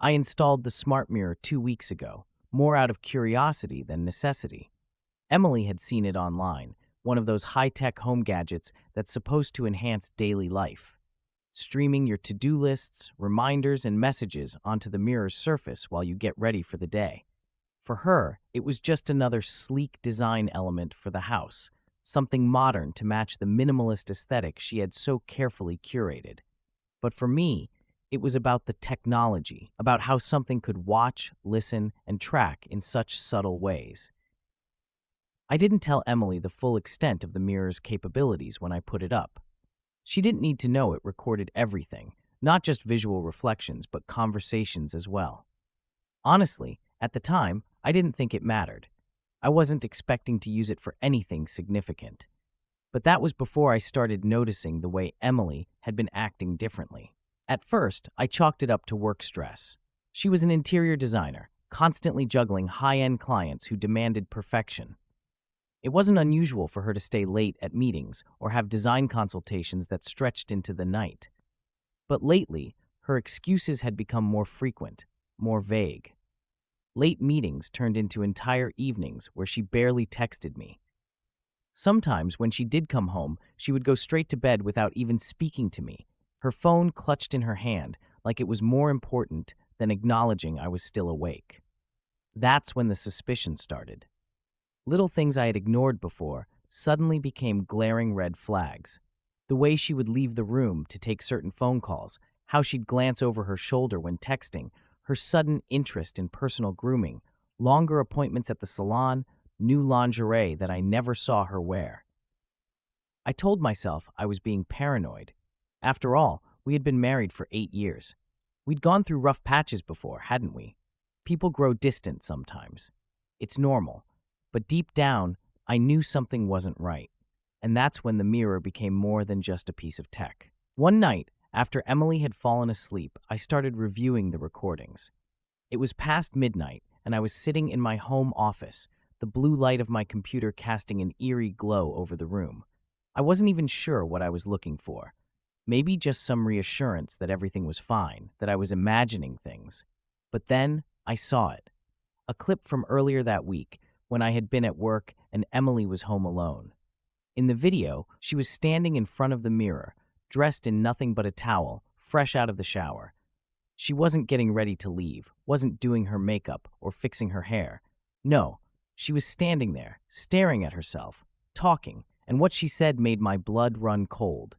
I installed the smart mirror 2 weeks ago, more out of curiosity than necessity. Emily had seen it online, one of those high-tech home gadgets that's supposed to enhance daily life, streaming your to-do lists, reminders, and messages onto the mirror's surface while you get ready for the day. For her, it was just another sleek design element for the house, something modern to match the minimalist aesthetic she had so carefully curated. But for me, it was about the technology, about how something could watch, listen, and track in such subtle ways. I didn't tell Emily the full extent of the mirror's capabilities when I put it up. She didn't need to know it recorded everything, not just visual reflections, but conversations as well. Honestly, at the time, I didn't think it mattered. I wasn't expecting to use it for anything significant. But that was before I started noticing the way Emily had been acting differently. At first, I chalked it up to work stress. She was an interior designer, constantly juggling high-end clients who demanded perfection. It wasn't unusual for her to stay late at meetings or have design consultations that stretched into the night. But lately, her excuses had become more frequent, more vague. Late meetings turned into entire evenings where she barely texted me. Sometimes, when she did come home, she would go straight to bed without even speaking to me, her phone clutched in her hand like it was more important than acknowledging I was still awake. That's when the suspicion started. Little things I had ignored before suddenly became glaring red flags. The way she would leave the room to take certain phone calls, how she'd glance over her shoulder when texting, her sudden interest in personal grooming, longer appointments at the salon, new lingerie that I never saw her wear. I told myself I was being paranoid. After all, we had been married for 8 years. We'd gone through rough patches before, hadn't we? People grow distant sometimes. It's normal. But deep down, I knew something wasn't right. And that's when the mirror became more than just a piece of tech. One night, after Emily had fallen asleep, I started reviewing the recordings. It was past midnight, and I was sitting in my home office, the blue light of my computer casting an eerie glow over the room. I wasn't even sure what I was looking for. Maybe just some reassurance that everything was fine, that I was imagining things. But then I saw it. A clip from earlier that week, when I had been at work and Emily was home alone. In the video, she was standing in front of the mirror, dressed in nothing but a towel, fresh out of the shower. She wasn't getting ready to leave, wasn't doing her makeup or fixing her hair. No, she was standing there, staring at herself, talking, and what she said made my blood run cold.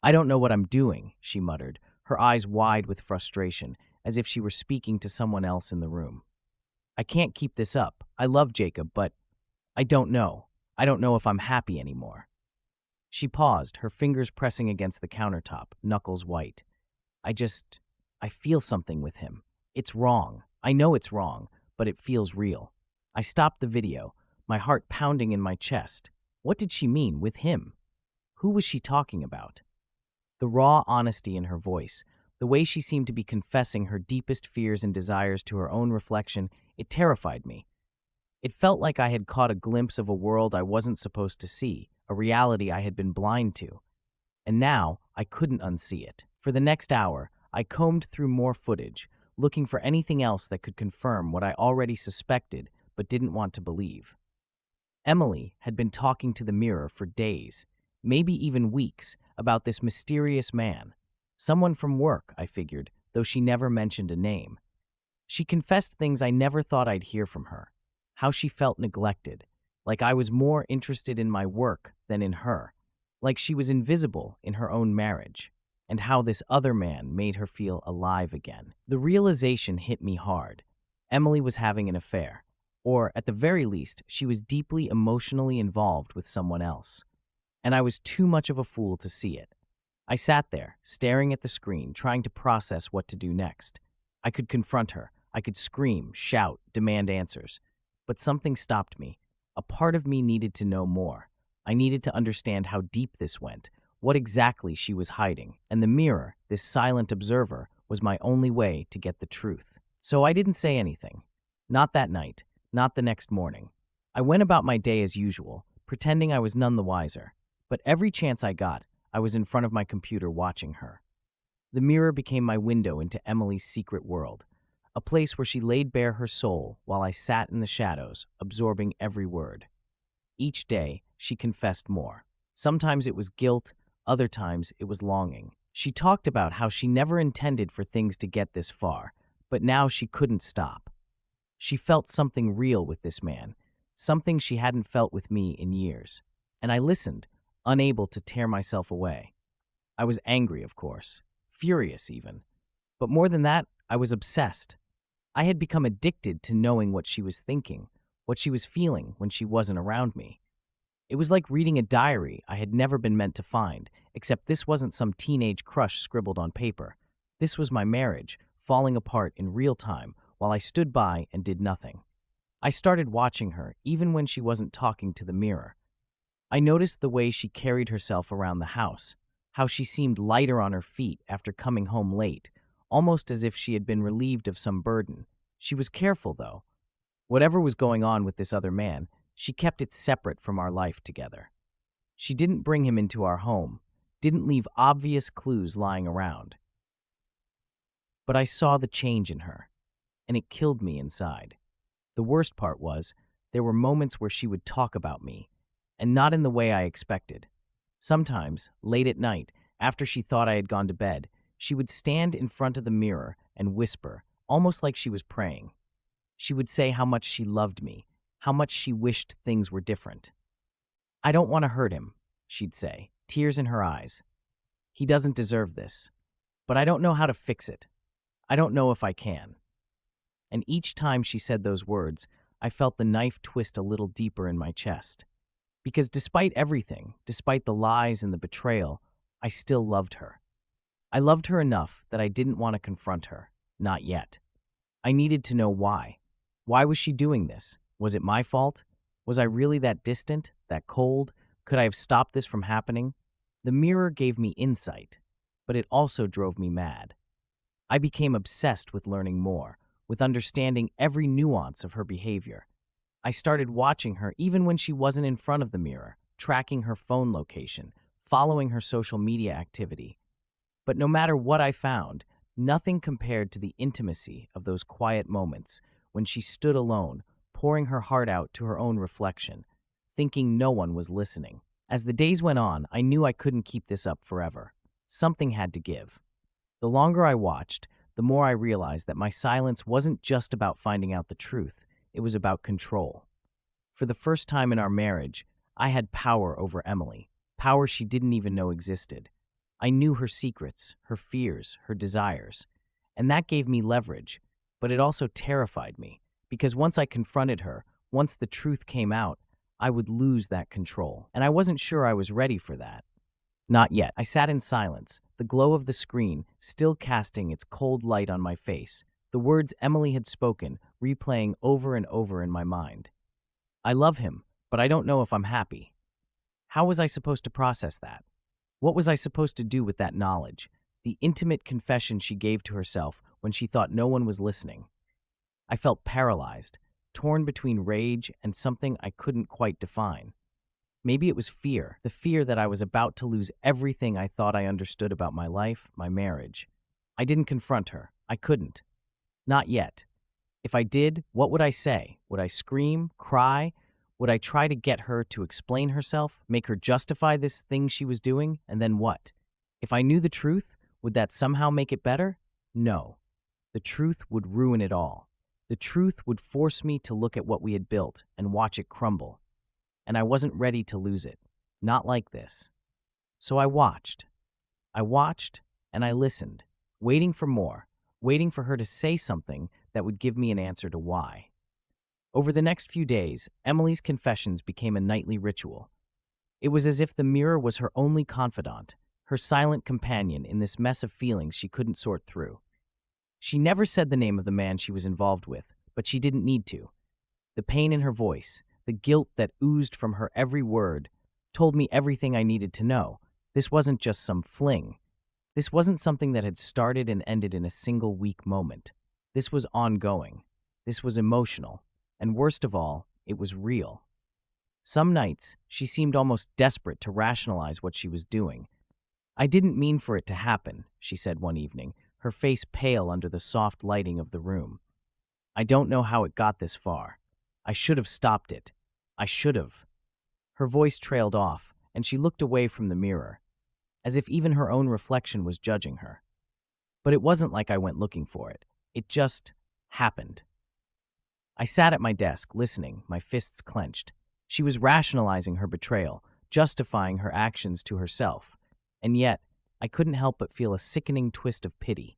"I don't know what I'm doing," she muttered, her eyes wide with frustration, as if she were speaking to someone else in the room. "I can't keep this up. I love Jacob, but I don't know. I don't know if I'm happy anymore." She paused, her fingers pressing against the countertop, knuckles white. I feel something with him. It's wrong. I know it's wrong, but it feels real." I stopped the video, my heart pounding in my chest. What did she mean, with him? Who was she talking about? The raw honesty in her voice, the way she seemed to be confessing her deepest fears and desires to her own reflection, it terrified me. It felt like I had caught a glimpse of a world I wasn't supposed to see, a reality I had been blind to. And now, I couldn't unsee it. For the next hour, I combed through more footage, looking for anything else that could confirm what I already suspected but didn't want to believe. Emily had been talking to the mirror for days, maybe even weeks, about this mysterious man. Someone from work, I figured, though she never mentioned a name. She confessed things I never thought I'd hear from her. How she felt neglected, like I was more interested in my work than in her, like she was invisible in her own marriage, and how this other man made her feel alive again. The realization hit me hard. Emily was having an affair, or at the very least, she was deeply emotionally involved with someone else. And I was too much of a fool to see it. I sat there, staring at the screen, trying to process what to do next. I could confront her. I could scream, shout, demand answers. But something stopped me. A part of me needed to know more. I needed to understand how deep this went, what exactly she was hiding, and the mirror, this silent observer, was my only way to get the truth. So I didn't say anything. Not that night, not the next morning. I went about my day as usual, pretending I was none the wiser. But every chance I got, I was in front of my computer watching her. The mirror became my window into Emily's secret world, a place where she laid bare her soul while I sat in the shadows, absorbing every word. Each day, she confessed more. Sometimes it was guilt, other times it was longing. She talked about how she never intended for things to get this far, but now she couldn't stop. She felt something real with this man, something she hadn't felt with me in years. And I listened, unable to tear myself away. I was angry, of course, furious even. But more than that, I was obsessed. I had become addicted to knowing what she was thinking, what she was feeling when she wasn't around me. It was like reading a diary I had never been meant to find, except this wasn't some teenage crush scribbled on paper. This was my marriage, falling apart in real time while I stood by and did nothing. I started watching her, even when she wasn't talking to the mirror. I noticed the way she carried herself around the house, how she seemed lighter on her feet after coming home late, almost as if she had been relieved of some burden. She was careful, though. Whatever was going on with this other man, she kept it separate from our life together. She didn't bring him into our home, didn't leave obvious clues lying around. But I saw the change in her, and it killed me inside. The worst part was, there were moments where she would talk about me, and not in the way I expected. Sometimes, late at night, after she thought I had gone to bed, she would stand in front of the mirror and whisper, almost like she was praying. She would say how much she loved me, how much she wished things were different. "I don't want to hurt him," she'd say, tears in her eyes. "He doesn't deserve this. But I don't know how to fix it. I don't know if I can." And each time she said those words, I felt the knife twist a little deeper in my chest. Because despite everything, despite the lies and the betrayal, I still loved her. I loved her enough that I didn't want to confront her. Not yet. I needed to know why. Why was she doing this? Was it my fault? Was I really that distant, that cold? Could I have stopped this from happening? The mirror gave me insight, but it also drove me mad. I became obsessed with learning more, with understanding every nuance of her behavior. I started watching her even when she wasn't in front of the mirror, tracking her phone location, following her social media activity. But no matter what I found, nothing compared to the intimacy of those quiet moments when she stood alone, pouring her heart out to her own reflection, thinking no one was listening. As the days went on, I knew I couldn't keep this up forever. Something had to give. The longer I watched, the more I realized that my silence wasn't just about finding out the truth. It was about control. For the first time in our marriage, I had power over Emily, power she didn't even know existed. I knew her secrets, her fears, her desires, and that gave me leverage, but it also terrified me, because once I confronted her, once the truth came out, I would lose that control, and I wasn't sure I was ready for that. Not yet. I sat in silence, the glow of the screen still casting its cold light on my face, the words Emily had spoken replaying over and over in my mind. "I love him, but I don't know if I'm happy." How was I supposed to process that? What was I supposed to do with that knowledge? The intimate confession she gave to herself when she thought no one was listening. I felt paralyzed, torn between rage and something I couldn't quite define. Maybe it was fear, the fear that I was about to lose everything I thought I understood about my life, my marriage. I didn't confront her. I couldn't. Not yet. If I did, what would I say? Would I scream, cry? Would I try to get her to explain herself, make her justify this thing she was doing, and then what? If I knew the truth, would that somehow make it better? No. The truth would ruin it all. The truth would force me to look at what we had built and watch it crumble. And I wasn't ready to lose it. Not like this. So I watched. And I listened, waiting for more, waiting for her to say something that would give me an answer to why. Over the next few days, Emily's confessions became a nightly ritual. It was as if the mirror was her only confidant, her silent companion in this mess of feelings she couldn't sort through. She never said the name of the man she was involved with, but she didn't need to. The pain in her voice, the guilt that oozed from her every word, told me everything I needed to know. This wasn't just some fling. This wasn't something that had started and ended in a single weak moment. This was ongoing. This was emotional. And worst of all, it was real. Some nights, she seemed almost desperate to rationalize what she was doing. "I didn't mean for it to happen," she said one evening, her face pale under the soft lighting of the room. I don't know how it got this far. I should have stopped it. I should have. Her voice trailed off, and she looked away from the mirror, as if even her own reflection was judging her. But it wasn't like I went looking for it. It just happened. I sat at my desk, listening, my fists clenched. She was rationalizing her betrayal, justifying her actions to herself, and yet I couldn't help but feel a sickening twist of pity.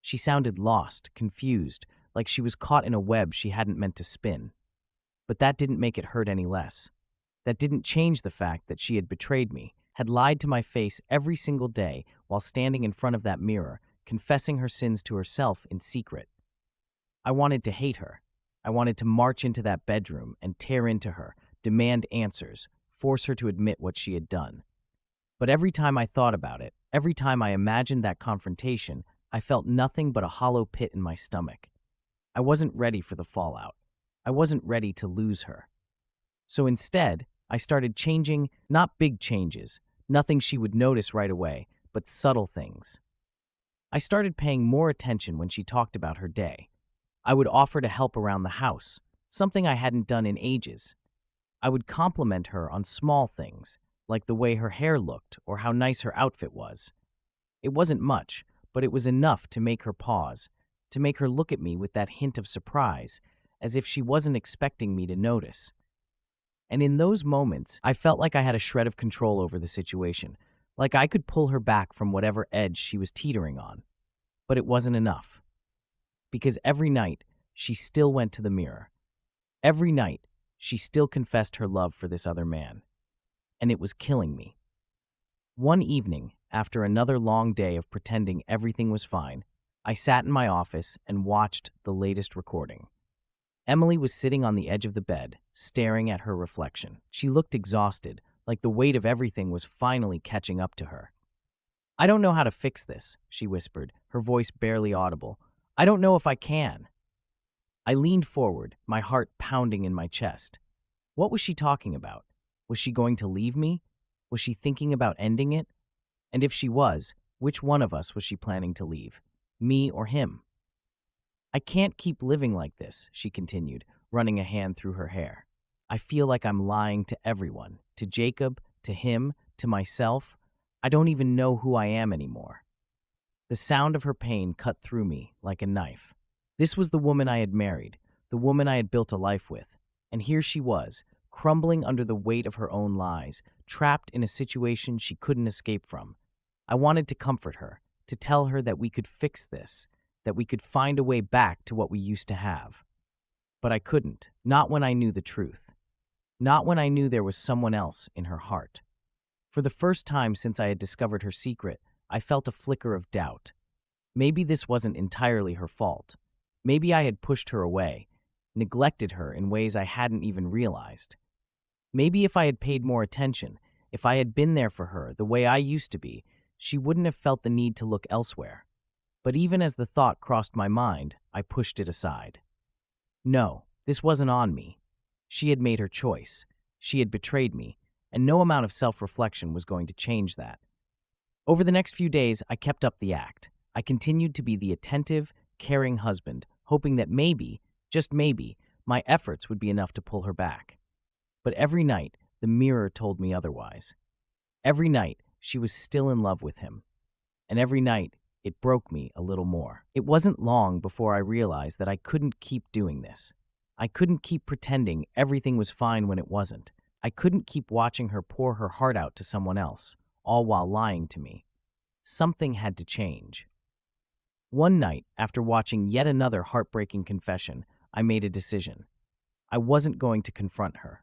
She sounded lost, confused, like she was caught in a web she hadn't meant to spin. But that didn't make it hurt any less. That didn't change the fact that she had betrayed me, had lied to my face every single day while standing in front of that mirror, confessing her sins to herself in secret. I wanted to hate her. I wanted to march into that bedroom and tear into her, demand answers, force her to admit what she had done. But every time I thought about it, every time I imagined that confrontation, I felt nothing but a hollow pit in my stomach. I wasn't ready for the fallout. I wasn't ready to lose her. So instead, I started changing, not big changes, nothing she would notice right away, but subtle things. I started paying more attention when she talked about her day. I would offer to help around the house, something I hadn't done in ages. I would compliment her on small things, like the way her hair looked or how nice her outfit was. It wasn't much, but it was enough to make her pause, to make her look at me with that hint of surprise, as if she wasn't expecting me to notice. And in those moments, I felt like I had a shred of control over the situation, like I could pull her back from whatever edge she was teetering on. But it wasn't enough. Because every night, she still went to the mirror. Every night, she still confessed her love for this other man. And it was killing me. One evening, after another long day of pretending everything was fine, I sat in my office and watched the latest recording. Emily was sitting on the edge of the bed, staring at her reflection. She looked exhausted, like the weight of everything was finally catching up to her. "I don't know how to fix this," she whispered, her voice barely audible. "I don't know if I can." I leaned forward, my heart pounding in my chest. What was she talking about? Was she going to leave me? Was she thinking about ending it? And if she was, which one of us was she planning to leave? Me or him? "I can't keep living like this," she continued, running a hand through her hair. "I feel like I'm lying to everyone, to Jacob, to him, to myself. I don't even know who I am anymore." The sound of her pain cut through me like a knife. This was the woman I had married, the woman I had built a life with, and here she was, crumbling under the weight of her own lies, trapped in a situation she couldn't escape from. I wanted to comfort her, to tell her that we could fix this, that we could find a way back to what we used to have. But I couldn't, not when I knew the truth. Not when I knew there was someone else in her heart. For the first time since I had discovered her secret, I felt a flicker of doubt. Maybe this wasn't entirely her fault. Maybe I had pushed her away, neglected her in ways I hadn't even realized. Maybe if I had paid more attention, if I had been there for her the way I used to be, she wouldn't have felt the need to look elsewhere. But even as the thought crossed my mind, I pushed it aside. No, this wasn't on me. She had made her choice. She had betrayed me, and no amount of self-reflection was going to change that. Over the next few days, I kept up the act. I continued to be the attentive, caring husband, hoping that maybe, just maybe, my efforts would be enough to pull her back. But every night, the mirror told me otherwise. Every night, she was still in love with him. And every night, it broke me a little more. It wasn't long before I realized that I couldn't keep doing this. I couldn't keep pretending everything was fine when it wasn't. I couldn't keep watching her pour her heart out to someone else, all while lying to me. Something had to change. One night, after watching yet another heartbreaking confession, I made a decision. I wasn't going to confront her.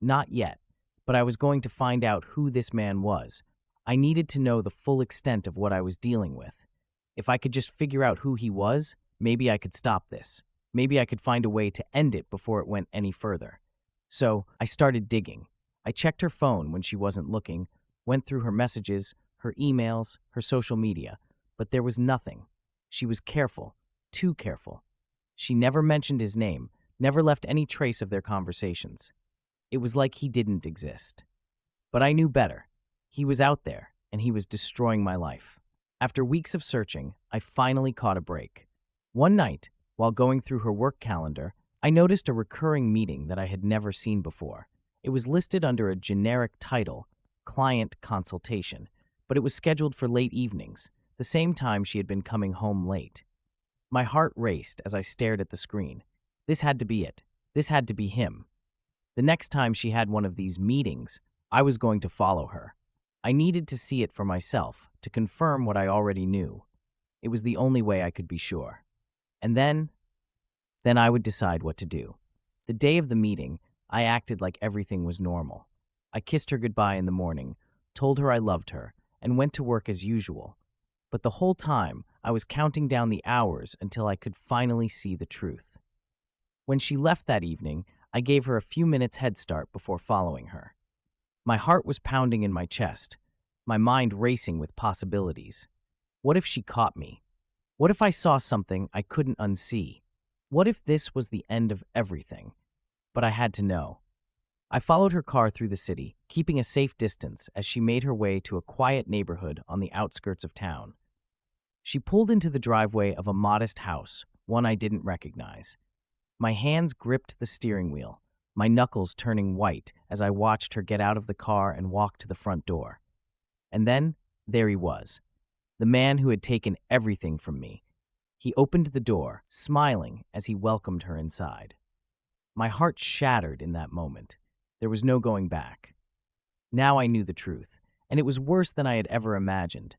Not yet, but I was going to find out who this man was. I needed to know the full extent of what I was dealing with. If I could just figure out who he was, maybe I could stop this. Maybe I could find a way to end it before it went any further. So I started digging. I checked her phone when she wasn't looking, went through her messages, her emails, her social media, but there was nothing. She was careful, too careful. She never mentioned his name, never left any trace of their conversations. It was like he didn't exist. But I knew better. He was out there, and he was destroying my life. After weeks of searching, I finally caught a break. One night, while going through her work calendar, I noticed a recurring meeting that I had never seen before. It was listed under a generic title, Client Consultation, but it was scheduled for late evenings, the same time she had been coming home late. My heart raced as I stared at the screen. This had to be it. This had to be him. The next time she had one of these meetings, I was going to follow her. I needed to see it for myself, to confirm what I already knew. It was the only way I could be sure. And then I would decide what to do. The day of the meeting, I acted like everything was normal. I kissed her goodbye in the morning, told her I loved her, and went to work as usual. But the whole time, I was counting down the hours until I could finally see the truth. When she left that evening, I gave her a few minutes head start before following her. My heart was pounding in my chest, my mind racing with possibilities. What if she caught me? What if I saw something I couldn't unsee? What if this was the end of everything? But I had to know. I followed her car through the city, keeping a safe distance as she made her way to a quiet neighborhood on the outskirts of town. She pulled into the driveway of a modest house, one I didn't recognize. My hands gripped the steering wheel, my knuckles turning white as I watched her get out of the car and walk to the front door. And then, there he was, the man who had taken everything from me. He opened the door, smiling as he welcomed her inside. My heart shattered in that moment. There was no going back. Now I knew the truth, and it was worse than I had ever imagined.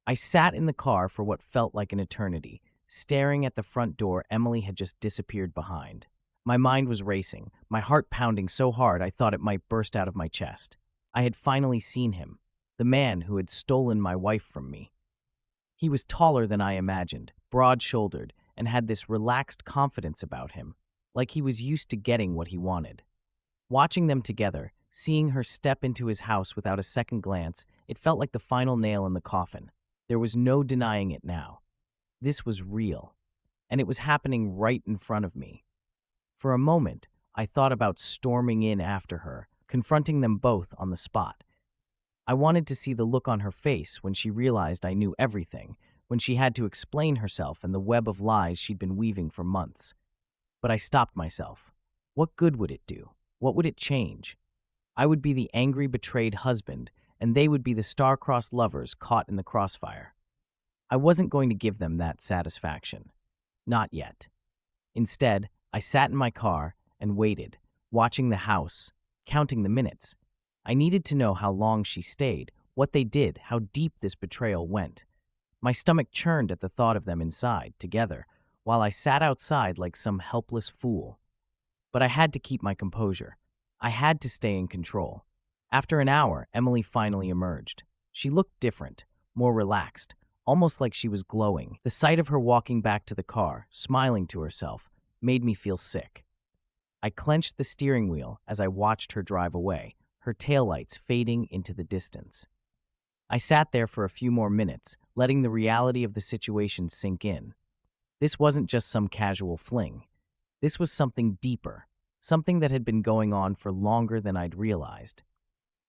I sat in the car for what felt like an eternity, staring at the front door Emily had just disappeared behind. My mind was racing, my heart pounding so hard I thought it might burst out of my chest. I had finally seen him, the man who had stolen my wife from me. He was taller than I imagined, broad-shouldered, and had this relaxed confidence about him, like he was used to getting what he wanted. Watching them together, seeing her step into his house without a second glance, it felt like the final nail in the coffin. There was no denying it now. This was real, and it was happening right in front of me. For a moment, I thought about storming in after her, confronting them both on the spot. I wanted to see the look on her face when she realized I knew everything, when she had to explain herself and the web of lies she'd been weaving for months. But I stopped myself. What good would it do? What would it change? I would be the angry, betrayed husband, and they would be the star-crossed lovers caught in the crossfire. I wasn't going to give them that satisfaction. Not yet. Instead, I sat in my car and waited, watching the house, counting the minutes. I needed to know how long she stayed, what they did, how deep this betrayal went. My stomach churned at the thought of them inside, together, while I sat outside like some helpless fool. But I had to keep my composure. I had to stay in control. After an hour, Emily finally emerged. She looked different, more relaxed, almost like she was glowing. The sight of her walking back to the car, smiling to herself, made me feel sick. I clenched the steering wheel as I watched her drive away, her taillights fading into the distance. I sat there for a few more minutes, letting the reality of the situation sink in. This wasn't just some casual fling. This was something deeper, something that had been going on for longer than I'd realized.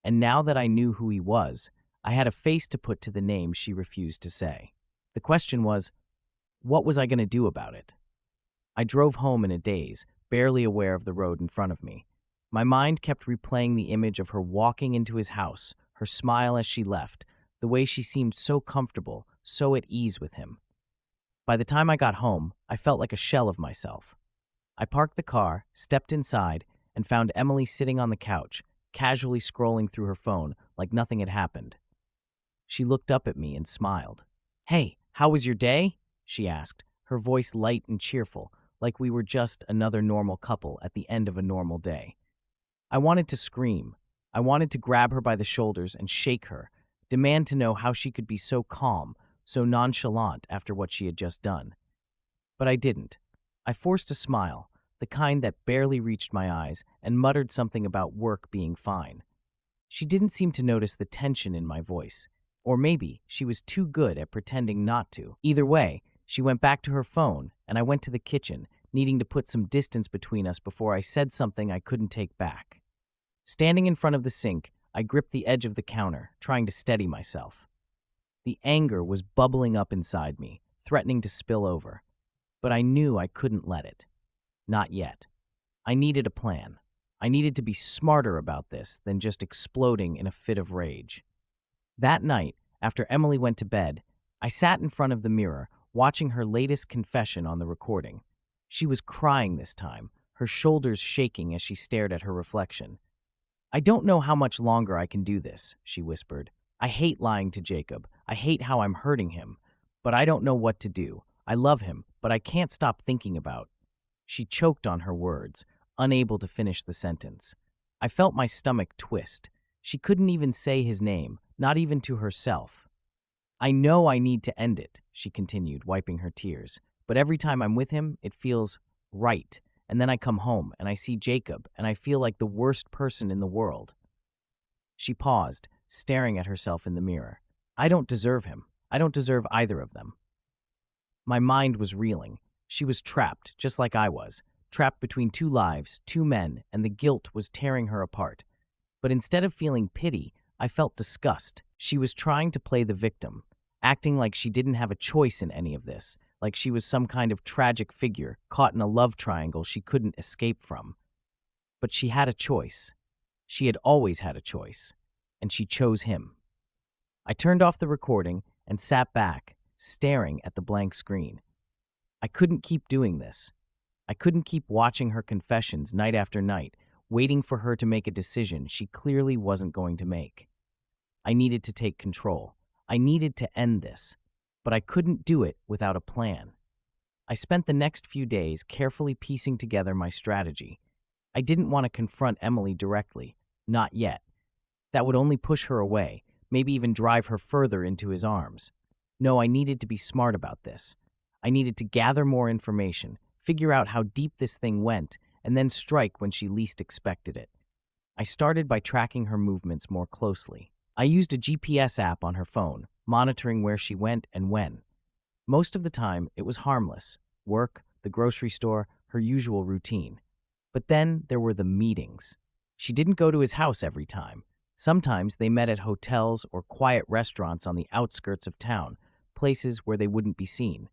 And now that I knew who he was, I had a face to put to the name she refused to say. The question was, what was I going to do about it? I drove home in a daze, barely aware of the road in front of me. My mind kept replaying the image of her walking into his house, her smile as she left, the way she seemed so comfortable, so at ease with him. By the time I got home, I felt like a shell of myself. I parked the car, stepped inside, and found Emily sitting on the couch, casually scrolling through her phone like nothing had happened. She looked up at me and smiled. "Hey, how was your day?" she asked, her voice light and cheerful, like we were just another normal couple at the end of a normal day. I wanted to scream. I wanted to grab her by the shoulders and shake her, demand to know how she could be so calm, so nonchalant after what she had just done. But I didn't. I forced a smile, the kind that barely reached my eyes, and muttered something about work being fine. She didn't seem to notice the tension in my voice. Or maybe she was too good at pretending not to. Either way, she went back to her phone, and I went to the kitchen, needing to put some distance between us before I said something I couldn't take back. Standing in front of the sink, I gripped the edge of the counter, trying to steady myself. The anger was bubbling up inside me, threatening to spill over. But I knew I couldn't let it. Not yet. I needed a plan. I needed to be smarter about this than just exploding in a fit of rage. That night, after Emily went to bed, I sat in front of the mirror, watching her latest confession on the recording. She was crying this time, her shoulders shaking as she stared at her reflection. "I don't know how much longer I can do this," she whispered. "I hate lying to Jacob. I hate how I'm hurting him. But I don't know what to do. I love him, but I can't stop thinking about." She choked on her words, unable to finish the sentence. I felt my stomach twist. She couldn't even say his name, not even to herself. "I know I need to end it," she continued, wiping her tears. "But every time I'm with him, it feels right. And then I come home, and I see Jacob, and I feel like the worst person in the world." She paused, staring at herself in the mirror. "I don't deserve him. I don't deserve either of them." My mind was reeling. She was trapped, just like I was, trapped between two lives, two men, and the guilt was tearing her apart. But instead of feeling pity, I felt disgust. She was trying to play the victim, acting like she didn't have a choice in any of this, like she was some kind of tragic figure caught in a love triangle she couldn't escape from. But she had a choice. She had always had a choice, and she chose him. I turned off the recording and sat back, staring at the blank screen. I couldn't keep doing this. I couldn't keep watching her confessions night after night, waiting for her to make a decision she clearly wasn't going to make. I needed to take control. I needed to end this, but I couldn't do it without a plan. I spent the next few days carefully piecing together my strategy. I didn't want to confront Emily directly, not yet. That would only push her away, maybe even drive her further into his arms. No, I needed to be smart about this. I needed to gather more information, figure out how deep this thing went, and then strike when she least expected it. I started by tracking her movements more closely. I used a GPS app on her phone, monitoring where she went and when. Most of the time, it was harmless. Work, the grocery store, her usual routine. But then there were the meetings. She didn't go to his house every time. Sometimes they met at hotels or quiet restaurants on the outskirts of town, places where they wouldn't be seen.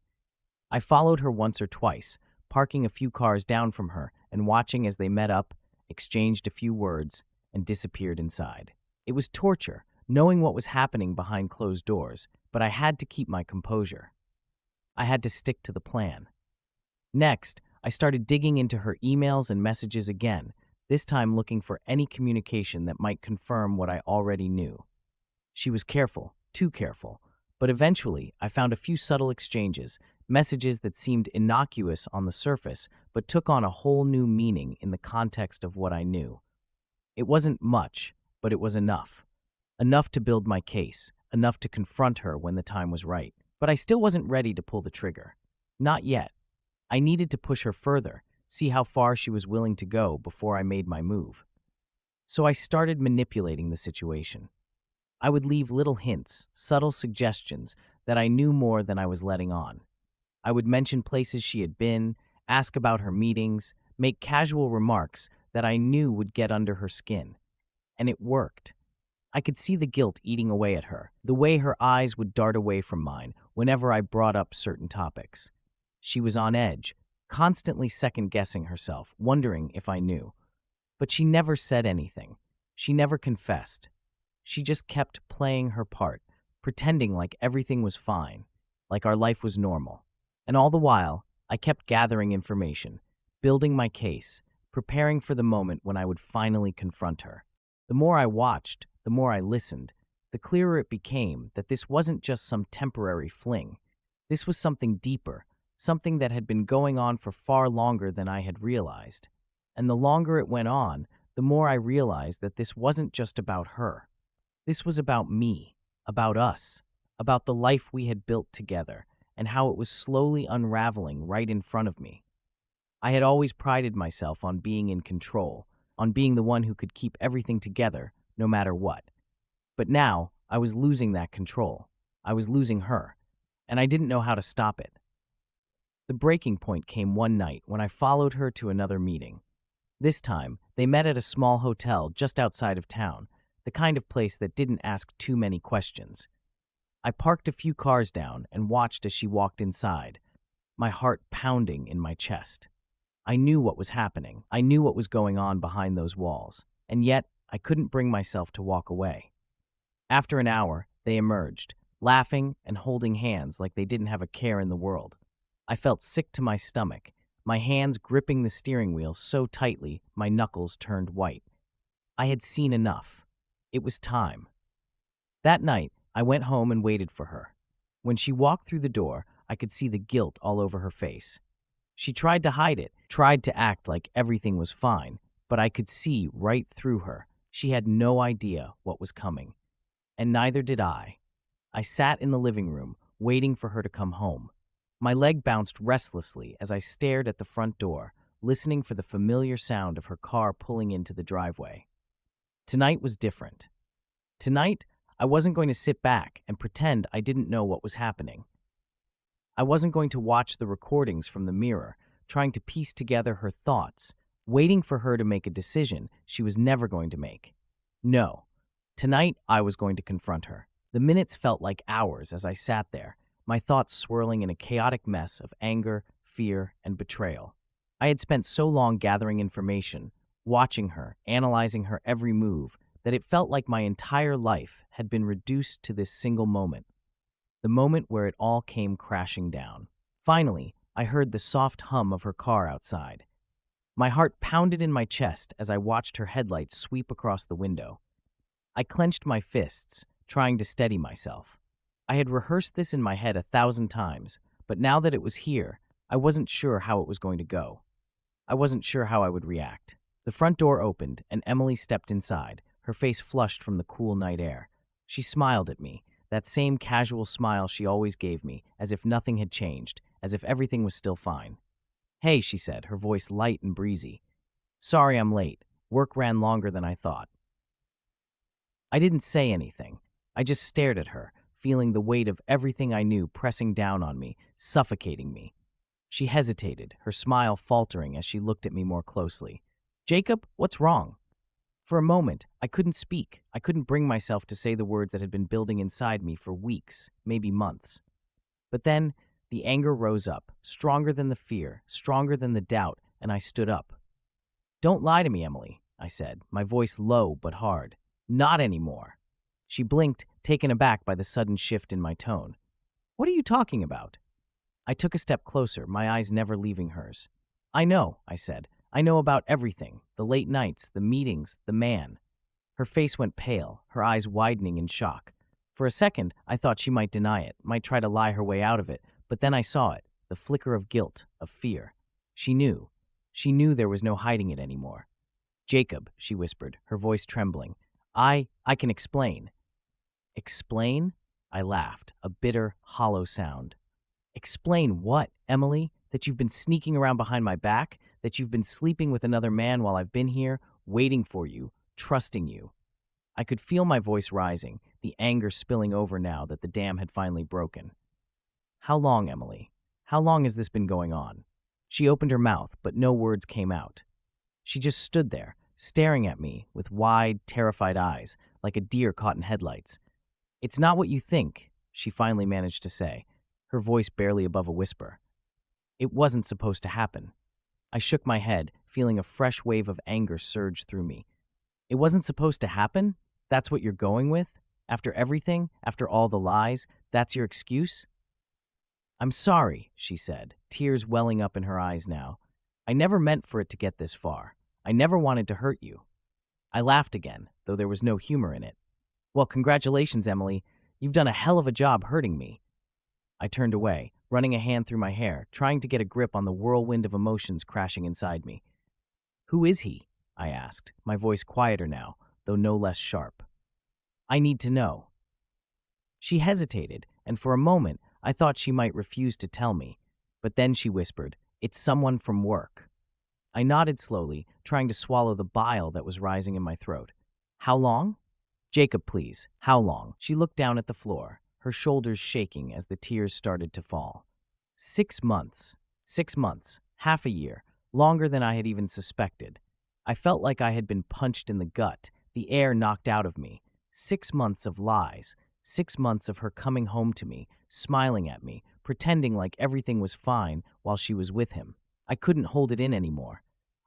I followed her once or twice, parking a few cars down from her and watching as they met up, exchanged a few words, and disappeared inside. It was torture, knowing what was happening behind closed doors, but I had to keep my composure. I had to stick to the plan. Next, I started digging into her emails and messages again, this time looking for any communication that might confirm what I already knew. She was careful, too careful, but eventually I found a few subtle exchanges, messages that seemed innocuous on the surface but took on a whole new meaning in the context of what I knew. It wasn't much, but it was enough. Enough to build my case, enough to confront her when the time was right. But I still wasn't ready to pull the trigger. Not yet. I needed to push her further, see how far she was willing to go before I made my move. So I started manipulating the situation. I would leave little hints, subtle suggestions that I knew more than I was letting on. I would mention places she had been, ask about her meetings, make casual remarks that I knew would get under her skin. And it worked. I could see the guilt eating away at her, the way her eyes would dart away from mine whenever I brought up certain topics. She was on edge, constantly second-guessing herself, wondering if I knew. But she never said anything. She never confessed. She just kept playing her part, pretending like everything was fine, like our life was normal. And all the while, I kept gathering information, building my case, preparing for the moment when I would finally confront her. The more I watched, the more I listened, the clearer it became that this wasn't just some temporary fling. This was something deeper, something that had been going on for far longer than I had realized. And the longer it went on, the more I realized that this wasn't just about her. This was about me, about us, about the life we had built together, and how it was slowly unraveling right in front of me. I had always prided myself on being in control, on being the one who could keep everything together, no matter what. But now, I was losing that control. I was losing her, and I didn't know how to stop it. The breaking point came one night when I followed her to another meeting. This time, they met at a small hotel just outside of town, the kind of place that didn't ask too many questions. I parked a few cars down and watched as she walked inside, my heart pounding in my chest. I knew what was happening. I knew what was going on behind those walls, and yet I couldn't bring myself to walk away. After an hour, they emerged, laughing and holding hands like they didn't have a care in the world. I felt sick to my stomach, my hands gripping the steering wheel so tightly my knuckles turned white. I had seen enough. It was time. That night, I went home and waited for her. When she walked through the door, I could see the guilt all over her face. She tried to hide it, tried to act like everything was fine, but I could see right through her. She had no idea what was coming. And neither did I. I sat in the living room, waiting for her to come home. My leg bounced restlessly as I stared at the front door, listening for the familiar sound of her car pulling into the driveway. Tonight was different. Tonight, I wasn't going to sit back and pretend I didn't know what was happening. I wasn't going to watch the recordings from the mirror, trying to piece together her thoughts, waiting for her to make a decision she was never going to make. No. Tonight, I was going to confront her. The minutes felt like hours as I sat there, my thoughts swirling in a chaotic mess of anger, fear, and betrayal. I had spent so long gathering information, watching her, analyzing her every move, that it felt like my entire life had been reduced to this single moment. The moment where it all came crashing down. Finally, I heard the soft hum of her car outside. My heart pounded in my chest as I watched her headlights sweep across the window. I clenched my fists, trying to steady myself. I had rehearsed this in my head 1,000 times, but now that it was here, I wasn't sure how it was going to go. I wasn't sure how I would react. The front door opened, and Emily stepped inside, her face flushed from the cool night air. She smiled at me, that same casual smile she always gave me, as if nothing had changed, as if everything was still fine. "Hey," she said, her voice light and breezy. "Sorry I'm late. Work ran longer than I thought." I didn't say anything. I just stared at her, feeling the weight of everything I knew pressing down on me, suffocating me. She hesitated, her smile faltering as she looked at me more closely. "Jacob, what's wrong?" For a moment, I couldn't speak. I couldn't bring myself to say the words that had been building inside me for weeks, maybe months. But then, the anger rose up, stronger than the fear, stronger than the doubt, and I stood up. "Don't lie to me, Emily," I said, my voice low but hard. "Not anymore." She blinked, taken aback by the sudden shift in my tone. "What are you talking about?" I took a step closer, my eyes never leaving hers. "I know," I said. "I know about everything, the late nights, the meetings, the man." Her face went pale, her eyes widening in shock. For a second, I thought she might deny it, might try to lie her way out of it, but then I saw it, the flicker of guilt, of fear. She knew. She knew there was no hiding it anymore. "Jacob," she whispered, her voice trembling. I can explain." "Explain?" I laughed, a bitter, hollow sound. "Explain what, Emily? That you've been sneaking around behind my back? That you've been sleeping with another man while I've been here, waiting for you, trusting you?" I could feel my voice rising, the anger spilling over now that the dam had finally broken. "How long, Emily? How long has this been going on?" She opened her mouth, but no words came out. She just stood there, staring at me with wide, terrified eyes, like a deer caught in headlights. "It's not what you think," she finally managed to say, her voice barely above a whisper. "It wasn't supposed to happen." I shook my head, feeling a fresh wave of anger surge through me. "It wasn't supposed to happen? That's what you're going with? After everything, after all the lies, that's your excuse?" "I'm sorry," she said, tears welling up in her eyes now. "I never meant for it to get this far. I never wanted to hurt you." I laughed again, though there was no humor in it. "Well, congratulations, Emily. You've done a hell of a job hurting me." I turned away, running a hand through my hair, trying to get a grip on the whirlwind of emotions crashing inside me. "Who is he?" I asked, my voice quieter now, though no less sharp. "I need to know." She hesitated, and for a moment I thought she might refuse to tell me, but then she whispered, "It's someone from work." I nodded slowly, trying to swallow the bile that was rising in my throat. "How long?" "Jacob, please, how long?" She looked down at the floor, her shoulders shaking as the tears started to fall. 6 months. 6 months. Half a year. Longer than I had even suspected. I felt like I had been punched in the gut, the air knocked out of me. 6 months of lies. 6 months of her coming home to me, smiling at me, pretending like everything was fine while she was with him. I couldn't hold it in anymore.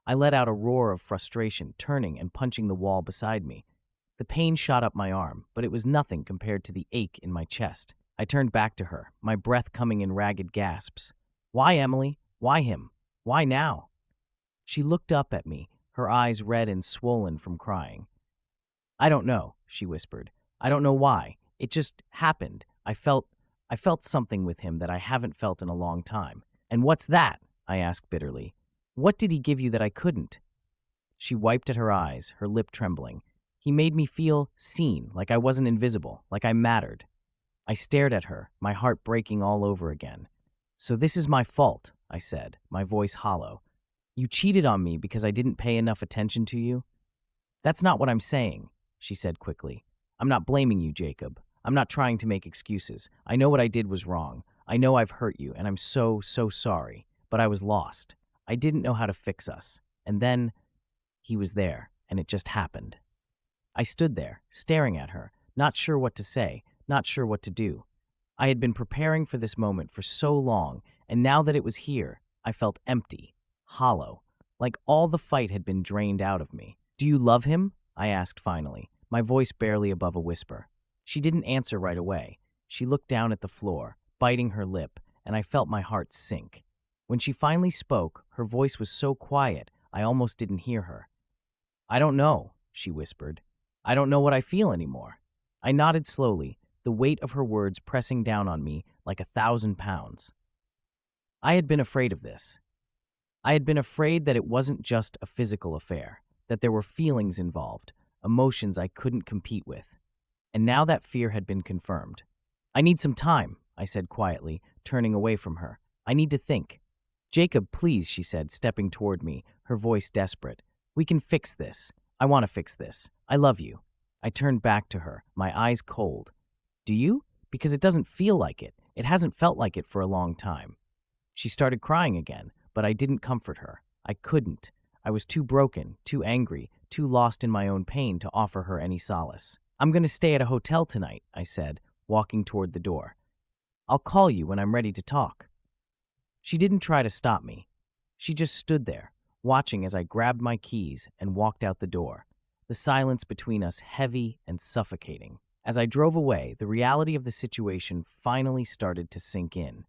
I let out a roar of frustration, turning and punching the wall beside me. The pain shot up my arm, but it was nothing compared to the ache in my chest. I turned back to her, my breath coming in ragged gasps. Why, Emily? Why him? Why now? She looked up at me, her eyes red and swollen from crying. I don't know, she whispered. I don't know why. It just happened. I felt something with him that I haven't felt in a long time. And what's that? I asked bitterly. What did he give you that I couldn't? She wiped at her eyes, her lip trembling. He made me feel seen, like I wasn't invisible, like I mattered. I stared at her, my heart breaking all over again. So this is my fault, I said, my voice hollow. You cheated on me because I didn't pay enough attention to you? That's not what I'm saying, she said quickly. I'm not blaming you, Jacob. I'm not trying to make excuses. I know what I did was wrong. I know I've hurt you, and I'm so sorry. But I was lost. I didn't know how to fix us. And then he was there, and it just happened. I stood there, staring at her, not sure what to say, not sure what to do. I had been preparing for this moment for so long, and now that it was here, I felt empty, hollow, like all the fight had been drained out of me. Do you love him? I asked finally, my voice barely above a whisper. She didn't answer right away. She looked down at the floor, biting her lip, and I felt my heart sink. When she finally spoke, her voice was so quiet, I almost didn't hear her. I don't know, she whispered. I don't know what I feel anymore. I nodded slowly, the weight of her words pressing down on me like 1,000 pounds. I had been afraid of this. I had been afraid that it wasn't just a physical affair, that there were feelings involved, emotions I couldn't compete with. And now that fear had been confirmed. I need some time, I said quietly, turning away from her. I need to think. Jacob, please, she said, stepping toward me, her voice desperate. We can fix this. I want to fix this. I love you. I turned back to her, my eyes cold. Do you? Because it doesn't feel like it. It hasn't felt like it for a long time. She started crying again, but I didn't comfort her. I couldn't. I was too broken, too angry, too lost in my own pain to offer her any solace. I'm going to stay at a hotel tonight, I said, walking toward the door. I'll call you when I'm ready to talk. She didn't try to stop me. She just stood there, watching as I grabbed my keys and walked out the door, the silence between us heavy and suffocating. As I drove away, the reality of the situation finally started to sink in.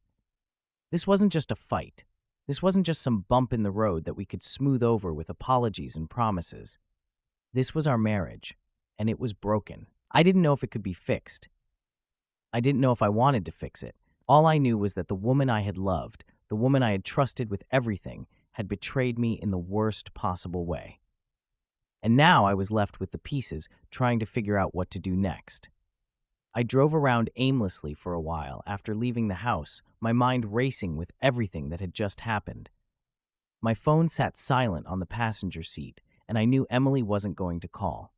This wasn't just a fight. This wasn't just some bump in the road that we could smooth over with apologies and promises. This was our marriage, and it was broken. I didn't know if it could be fixed. I didn't know if I wanted to fix it. All I knew was that the woman I had loved, the woman I had trusted with everything, had betrayed me in the worst possible way. And now I was left with the pieces, trying to figure out what to do next. I drove around aimlessly for a while after leaving the house, my mind racing with everything that had just happened. My phone sat silent on the passenger seat, and I knew Emily wasn't going to call.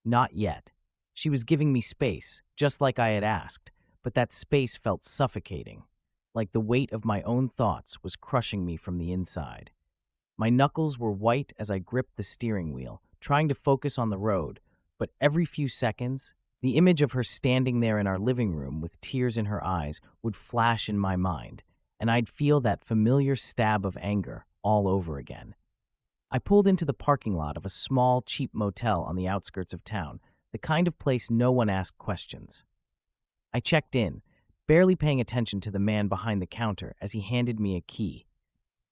Not yet. She was giving me space, just like I had asked, but that space felt suffocating, like the weight of my own thoughts was crushing me from the inside. My knuckles were white as I gripped the steering wheel, trying to focus on the road, but every few seconds, the image of her standing there in our living room with tears in her eyes would flash in my mind, and I'd feel that familiar stab of anger all over again. I pulled into the parking lot of a small, cheap motel on the outskirts of town, the kind of place no one asked questions. I checked in, barely paying attention to the man behind the counter as he handed me a key.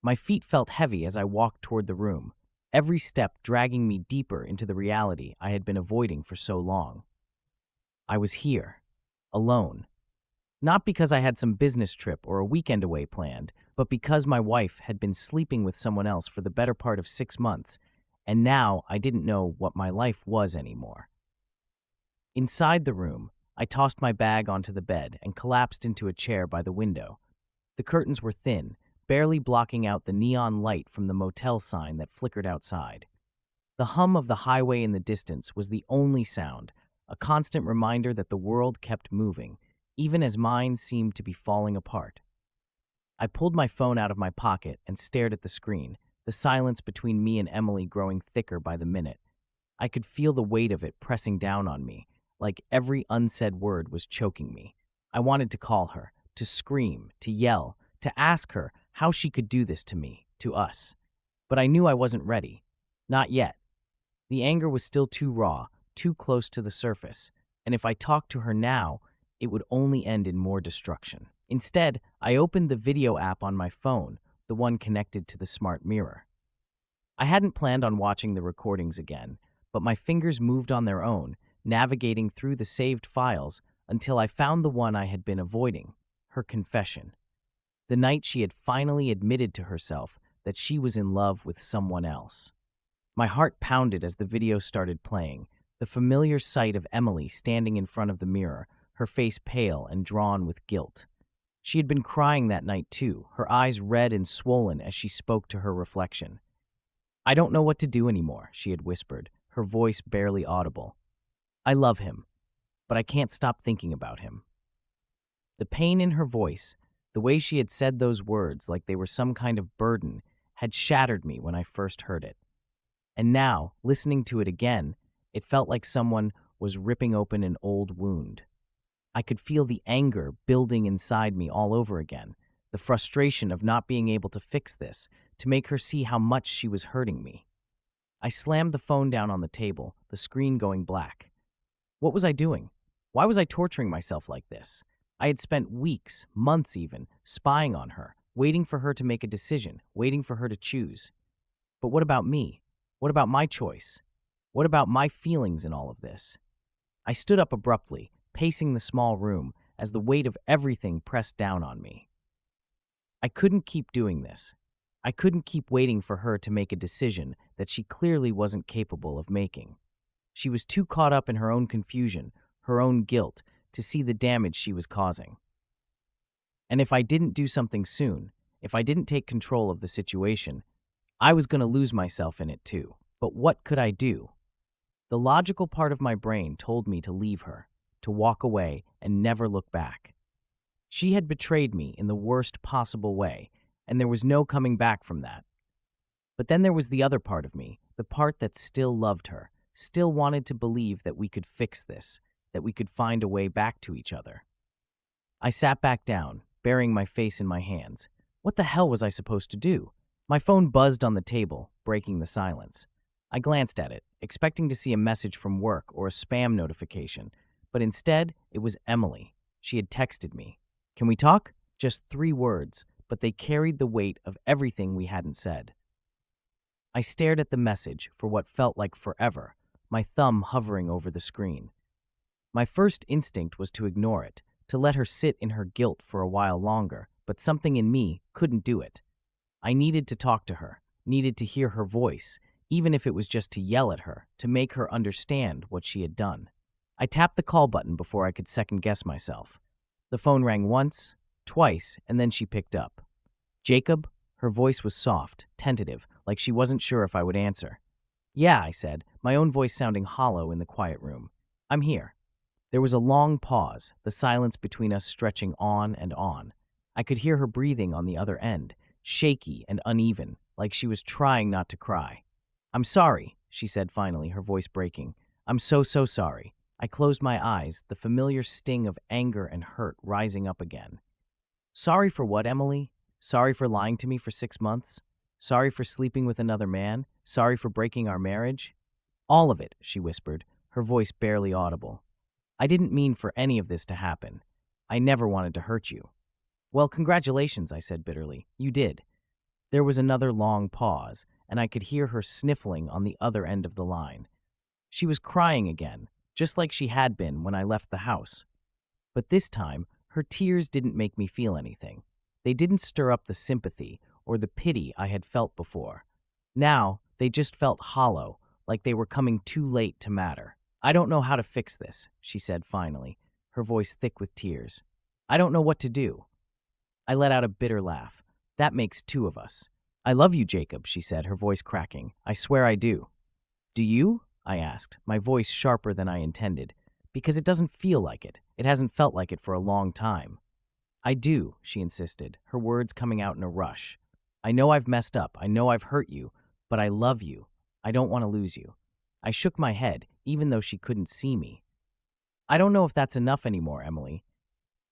My feet felt heavy as I walked toward the room, every step dragging me deeper into the reality I had been avoiding for so long. I was here, alone. Not because I had some business trip or a weekend away planned, but because my wife had been sleeping with someone else for the better part of 6 months, and now I didn't know what my life was anymore. Inside the room, I tossed my bag onto the bed and collapsed into a chair by the window. The curtains were thin, barely blocking out the neon light from the motel sign that flickered outside. The hum of the highway in the distance was the only sound, a constant reminder that the world kept moving, even as mine seemed to be falling apart. I pulled my phone out of my pocket and stared at the screen, the silence between me and Emily growing thicker by the minute. I could feel the weight of it pressing down on me, like every unsaid word was choking me. I wanted to call her, to scream, to yell, to ask her how she could do this to me, to us. But I knew I wasn't ready. Not yet. The anger was still too raw, too close to the surface, and if I talked to her now, it would only end in more destruction. Instead, I opened the video app on my phone, the one connected to the smart mirror. I hadn't planned on watching the recordings again, but my fingers moved on their own, navigating through the saved files until I found the one I had been avoiding, her confession. The night she had finally admitted to herself that she was in love with someone else. My heart pounded as the video started playing, the familiar sight of Emily standing in front of the mirror, her face pale and drawn with guilt. She had been crying that night too, her eyes red and swollen as she spoke to her reflection. "I don't know what to do anymore," she had whispered, her voice barely audible. "I love him, but I can't stop thinking about him." The pain in her voice, the way she had said those words like they were some kind of burden, had shattered me when I first heard it. And now, listening to it again, it felt like someone was ripping open an old wound. I could feel the anger building inside me all over again, the frustration of not being able to fix this, to make her see how much she was hurting me. I slammed the phone down on the table, the screen going black. What was I doing? Why was I torturing myself like this? I had spent weeks, months even, spying on her, waiting for her to make a decision, waiting for her to choose. But what about me? What about my choice? What about my feelings in all of this? I stood up abruptly, pacing the small room as the weight of everything pressed down on me. I couldn't keep doing this. I couldn't keep waiting for her to make a decision that she clearly wasn't capable of making. She was too caught up in her own confusion, her own guilt, to see the damage she was causing. And if I didn't do something soon, if I didn't take control of the situation, I was going to lose myself in it too. But what could I do? The logical part of my brain told me to leave her, to walk away and never look back. She had betrayed me in the worst possible way, and there was no coming back from that. But then there was the other part of me, the part that still loved her, still wanted to believe that we could fix this, that we could find a way back to each other. I sat back down, burying my face in my hands. What the hell was I supposed to do? My phone buzzed on the table, breaking the silence. I glanced at it, expecting to see a message from work or a spam notification, but instead, it was Emily. She had texted me. "Can we talk?" Just 3 words, but they carried the weight of everything we hadn't said. I stared at the message for what felt like forever, my thumb hovering over the screen. My first instinct was to ignore it, to let her sit in her guilt for a while longer, but something in me couldn't do it. I needed to talk to her, needed to hear her voice, even if it was just to yell at her, to make her understand what she had done. I tapped the call button before I could second-guess myself. The phone rang once, twice, and then she picked up. "Jacob?" Her voice was soft, tentative, like she wasn't sure if I would answer. "Yeah," I said, my own voice sounding hollow in the quiet room. "I'm here." There was a long pause, the silence between us stretching on and on. I could hear her breathing on the other end, shaky and uneven, like she was trying not to cry. "I'm sorry," she said finally, her voice breaking. "I'm so sorry." I closed my eyes, the familiar sting of anger and hurt rising up again. "Sorry for what, Emily? Sorry for lying to me for 6 months? Sorry for sleeping with another man? Sorry for breaking our marriage?" "All of it," she whispered, her voice barely audible. "I didn't mean for any of this to happen. I never wanted to hurt you." "Well, congratulations," I said bitterly. "You did." There was another long pause, and I could hear her sniffling on the other end of the line. She was crying again, just like she had been when I left the house. But this time, her tears didn't make me feel anything. They didn't stir up the sympathy or the pity I had felt before. Now, they just felt hollow, like they were coming too late to matter. "I don't know how to fix this," she said finally, her voice thick with tears. "I don't know what to do." I let out a bitter laugh. "That makes 2 of us." "I love you, Jacob," she said, her voice cracking. "I swear I do." "Do you?" I asked, my voice sharper than I intended. "Because it doesn't feel like it. It hasn't felt like it for a long time." "I do," she insisted, her words coming out in a rush. "I know I've messed up. I know I've hurt you. But I love you. I don't want to lose you." I shook my head, even though she couldn't see me. I don't know if that's enough anymore, Emily.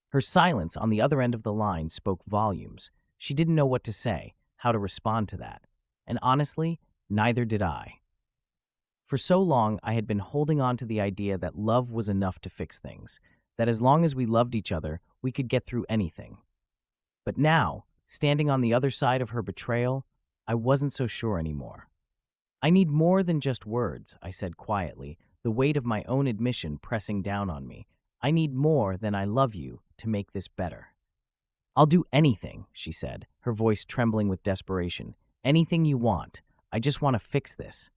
Her silence on the other end of the line spoke volumes. She didn't know what to say, how to respond to that. And honestly, neither did I. For so long, I had been holding on to the idea that love was enough to fix things, that as long as we loved each other, we could get through anything. But now, standing on the other side of her betrayal, I wasn't so sure anymore. I need more than just words, I said quietly, the weight of my own admission pressing down on me. I need more than I love you to make this better. I'll do anything, she said, her voice trembling with desperation. Anything you want. I just want to fix this.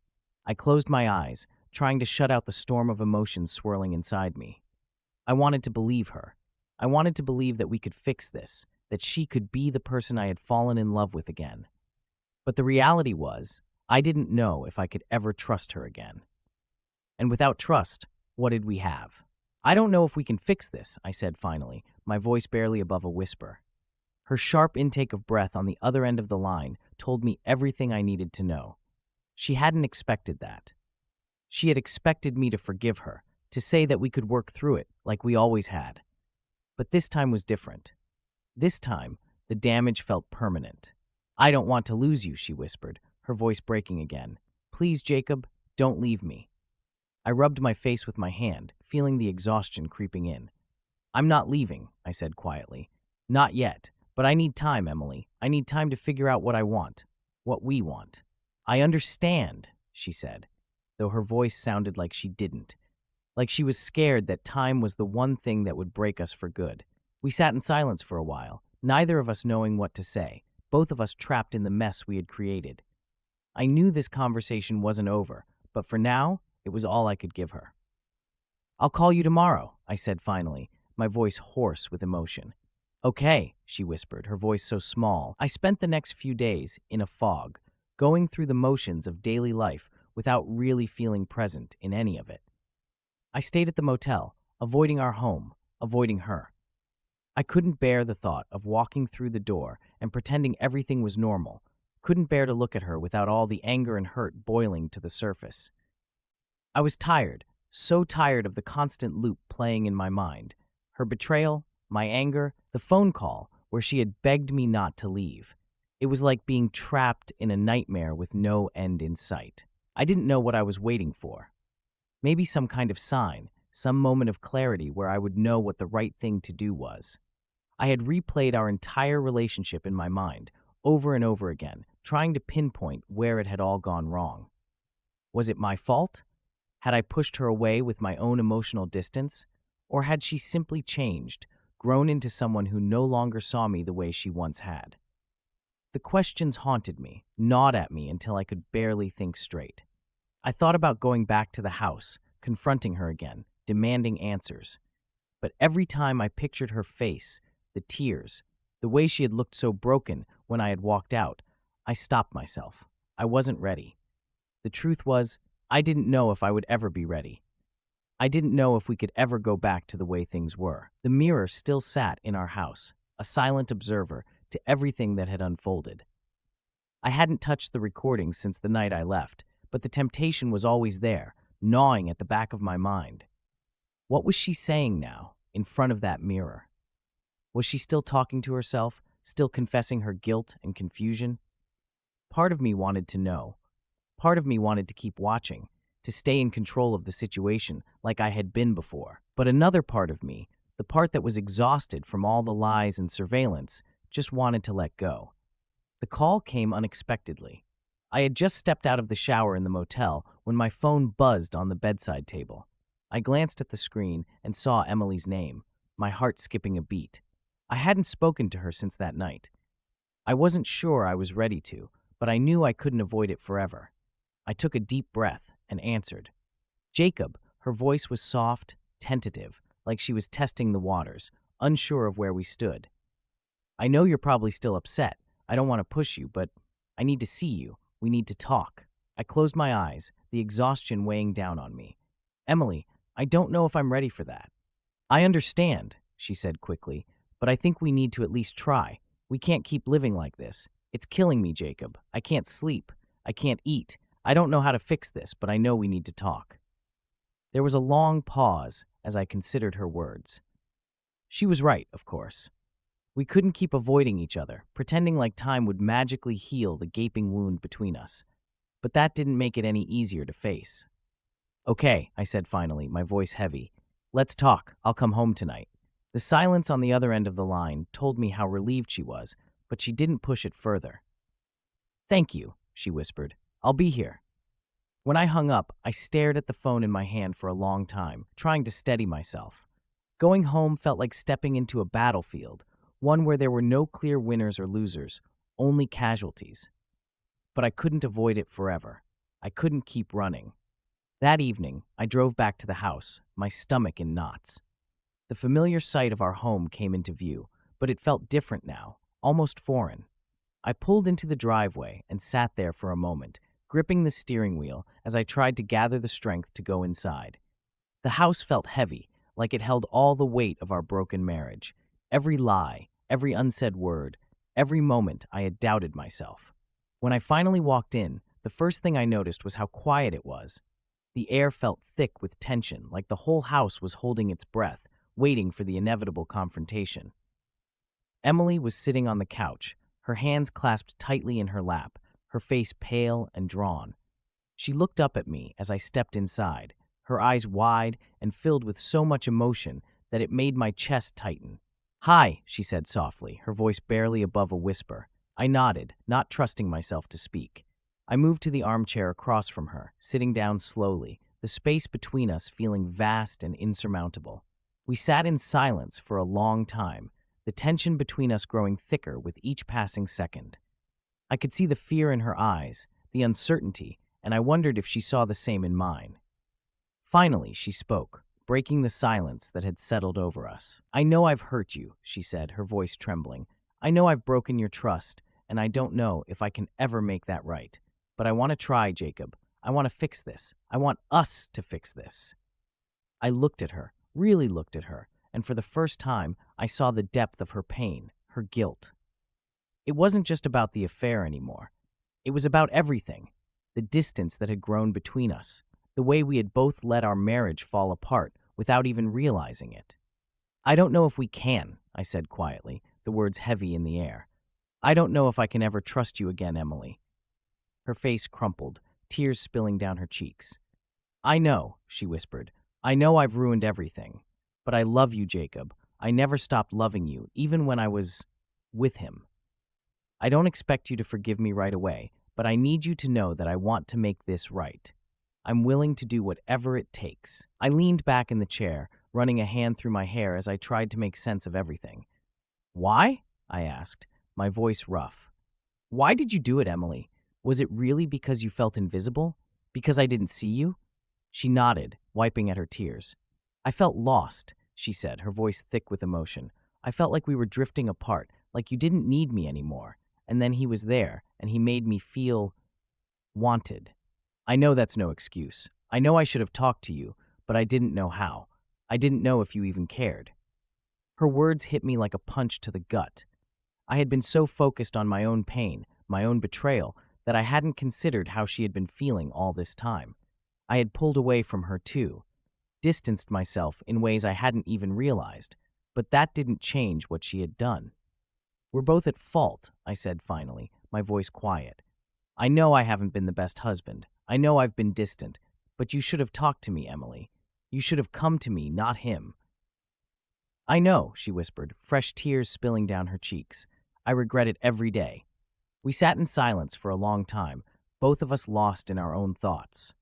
I closed my eyes, trying to shut out the storm of emotions swirling inside me. I wanted to believe her. I wanted to believe that we could fix this, that she could be the person I had fallen in love with again. But the reality was, I didn't know if I could ever trust her again. And without trust, what did we have? I don't know if we can fix this, I said finally, my voice barely above a whisper. Her sharp intake of breath on the other end of the line told me everything I needed to know. She hadn't expected that. She had expected me to forgive her, to say that we could work through it like we always had. But this time was different. This time, the damage felt permanent. I don't want to lose you, she whispered, her voice breaking again. Please, Jacob, don't leave me. I rubbed my face with my hand, feeling the exhaustion creeping in. I'm not leaving, I said quietly. Not yet, but I need time, Emily. I need time to figure out what I want, what we want. I understand, she said, though her voice sounded like she didn't, like she was scared that time was the one thing that would break us for good. We sat in silence for a while, neither of us knowing what to say, both of us trapped in the mess we had created. I knew this conversation wasn't over, but for now, it was all I could give her. I'll call you tomorrow, I said finally, my voice hoarse with emotion. Okay, she whispered, her voice so small. I spent the next few days in a fog, going through the motions of daily life without really feeling present in any of it. I stayed at the motel, avoiding our home, avoiding her. I couldn't bear the thought of walking through the door and pretending everything was normal, couldn't bear to look at her without all the anger and hurt boiling to the surface. I was tired, so tired of the constant loop playing in my mind. Her betrayal, my anger, the phone call where she had begged me not to leave. It was like being trapped in a nightmare with no end in sight. I didn't know what I was waiting for. Maybe some kind of sign, some moment of clarity where I would know what the right thing to do was. I had replayed our entire relationship in my mind, over and over again, trying to pinpoint where it had all gone wrong. Was it my fault? Had I pushed her away with my own emotional distance? Or had she simply changed, grown into someone who no longer saw me the way she once had? The questions haunted me, gnawed at me until I could barely think straight. I thought about going back to the house, confronting her again, demanding answers. But every time I pictured her face, the tears, the way she had looked so broken when I had walked out, I stopped myself. I wasn't ready. The truth was, I didn't know if I would ever be ready. I didn't know if we could ever go back to the way things were. The mirror still sat in our house, a silent observer to everything that had unfolded. I hadn't touched the recording since the night I left, but the temptation was always there, gnawing at the back of my mind. What was she saying now, in front of that mirror? Was she still talking to herself, still confessing her guilt and confusion? Part of me wanted to know. Part of me wanted to keep watching, to stay in control of the situation like I had been before. But another part of me, the part that was exhausted from all the lies and surveillance, just wanted to let go. The call came unexpectedly. I had just stepped out of the shower in the motel when my phone buzzed on the bedside table. I glanced at the screen and saw Emily's name, my heart skipping a beat. I hadn't spoken to her since that night. I wasn't sure I was ready to, but I knew I couldn't avoid it forever. I took a deep breath and answered. Jacob, her voice was soft, tentative, like she was testing the waters, unsure of where we stood. I know you're probably still upset. I don't want to push you, but I need to see you. We need to talk. I closed my eyes, the exhaustion weighing down on me. Emily, I don't know if I'm ready for that. I understand, she said quickly, but I think we need to at least try. We can't keep living like this. It's killing me, Jacob. I can't sleep. I can't eat. I don't know how to fix this, but I know we need to talk. There was a long pause as I considered her words. She was right, of course. We couldn't keep avoiding each other, pretending like time would magically heal the gaping wound between us. But that didn't make it any easier to face. "Okay," I said finally, my voice heavy. "Let's talk. I'll come home tonight." The silence on the other end of the line told me how relieved she was, but she didn't push it further. "Thank you," she whispered. "I'll be here." When I hung up, I stared at the phone in my hand for a long time, trying to steady myself. Going home felt like stepping into a battlefield, one where there were no clear winners or losers, only casualties. But I couldn't avoid it forever. I couldn't keep running. That evening, I drove back to the house, my stomach in knots. The familiar sight of our home came into view, but it felt different now, almost foreign. I pulled into the driveway and sat there for a moment, gripping the steering wheel as I tried to gather the strength to go inside. The house felt heavy, like it held all the weight of our broken marriage. Every lie, every unsaid word, every moment I had doubted myself. When I finally walked in, the first thing I noticed was how quiet it was. The air felt thick with tension, like the whole house was holding its breath, waiting for the inevitable confrontation. Emily was sitting on the couch, her hands clasped tightly in her lap, her face pale and drawn. She looked up at me as I stepped inside, her eyes wide and filled with so much emotion that it made my chest tighten. "Hi," she said softly, her voice barely above a whisper. I nodded, not trusting myself to speak. I moved to the armchair across from her, sitting down slowly, the space between us feeling vast and insurmountable. We sat in silence for a long time, the tension between us growing thicker with each passing second. I could see the fear in her eyes, the uncertainty, and I wondered if she saw the same in mine. Finally, she spoke, breaking the silence that had settled over us. "I know I've hurt you," she said, her voice trembling. "I know I've broken your trust, and I don't know if I can ever make that right. But I want to try, Jacob. I want to fix this. I want us to fix this." I looked at her, really looked at her, and for the first time, I saw the depth of her pain, her guilt. It wasn't just about the affair anymore. It was about everything. The distance that had grown between us, the way we had both let our marriage fall apart without even realizing it. "I don't know if we can," I said quietly, the words heavy in the air. "I don't know if I can ever trust you again, Emily." Her face crumpled, tears spilling down her cheeks. "I know," she whispered. "I know I've ruined everything. But I love you, Jacob. I never stopped loving you, even when I was with him. I don't expect you to forgive me right away, but I need you to know that I want to make this right. I'm willing to do whatever it takes." I leaned back in the chair, running a hand through my hair as I tried to make sense of everything. "Why?" I asked, my voice rough. "Why did you do it, Emily? Was it really because you felt invisible? Because I didn't see you?" She nodded, wiping at her tears. "I felt lost," she said, her voice thick with emotion. "I felt like we were drifting apart, like you didn't need me anymore. And then he was there, and he made me feel wanted. I know that's no excuse. I know I should have talked to you, but I didn't know how. I didn't know if you even cared." Her words hit me like a punch to the gut. I had been so focused on my own pain, my own betrayal, that I hadn't considered how she had been feeling all this time. I had pulled away from her too, distanced myself in ways I hadn't even realized, but that didn't change what she had done. "We're both at fault," I said finally, my voice quiet. "I know I haven't been the best husband. I know I've been distant, but you should have talked to me, Emily. You should have come to me, not him." "I know," she whispered, fresh tears spilling down her cheeks. "I regret it every day." We sat in silence for a long time, both of us lost in our own thoughts.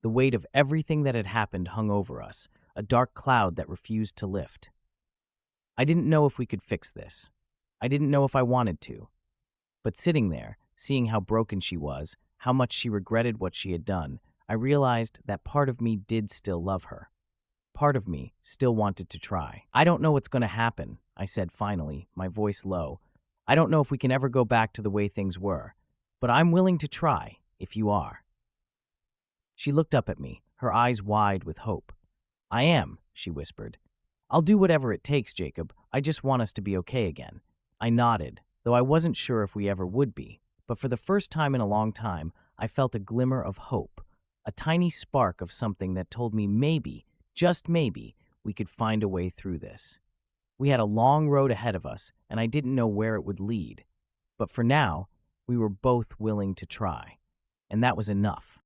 The weight of everything that had happened hung over us, a dark cloud that refused to lift. I didn't know if we could fix this. I didn't know if I wanted to. But sitting there, seeing how broken she was, how much she regretted what she had done, I realized that part of me did still love her. Part of me still wanted to try. "I don't know what's going to happen," I said finally, my voice low. "I don't know if we can ever go back to the way things were, but I'm willing to try, if you are." She looked up at me, her eyes wide with hope. "I am," she whispered. "I'll do whatever it takes, Jacob. I just want us to be okay again." I nodded, though I wasn't sure if we ever would be, but for the first time in a long time, I felt a glimmer of hope, a tiny spark of something that told me maybe, just maybe, we could find a way through this. We had a long road ahead of us, and I didn't know where it would lead. But for now, we were both willing to try. And that was enough.